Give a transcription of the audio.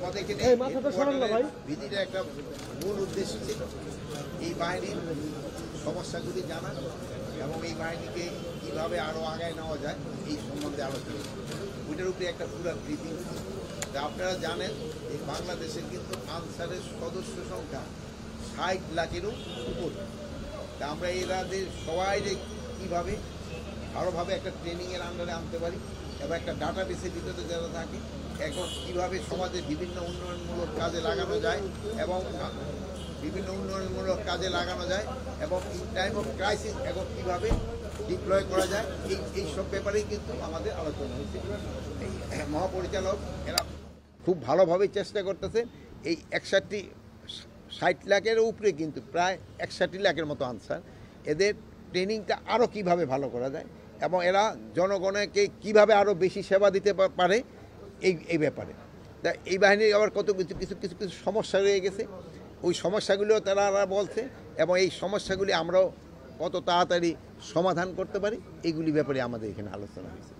আমাদের এখানে ভিজিটে একটা মূল উদ্দেশ্য ছিল এই বাহিনীর সমস্যাগুলি জানা এবং এই বাহিনীকে কীভাবে আরও আগায় নেওয়া যায় এই সম্বন্ধে আলোচনা, ওইটার উপরে একটা পুরো ব্রিফিং। তা আপনারা জানেন এই বাংলাদেশের কিন্তু আনসারের সদস্য সংখ্যা 60 লাখেরও উপর। তা আমরা এরাদের সবাই কীভাবে ভালোভাবে একটা ট্রেনিংয়ের আন্ডারে আনতে পারি এবং একটা ডাটা বেসের ভিতরে যারা থাকে এখন কীভাবে সমাজে বিভিন্ন উন্নয়নমূলক কাজে লাগানো যায় এবং ইন টাইম অফ ক্রাইসিস এবং কীভাবে ডিপ্লয় করা যায় এই সব ব্যাপারেই কিন্তু আমাদের আলোচনা হয়েছে। এই মহাপরিচালক এরা খুব ভালোভাবে চেষ্টা করতেছে। এই 60 লাখের উপরে কিন্তু প্রায় 61 লাখের মতো আনসার, এদের ট্রেনিংটা আরও কীভাবে ভালো করা যায় এবং এরা জনগণকে কীভাবে আরও বেশি সেবা দিতে পারে এই ব্যাপারে। তা এই বাহিনীর আবার কত কিছু সমস্যা রয়ে গেছে, ওই সমস্যাগুলিও তারা বলছে এবং এই সমস্যাগুলি আমরাও কত তাড়াতাড়ি সমাধান করতে পারি এইগুলি ব্যাপারে আমাদের এখানে আলোচনা হয়েছে।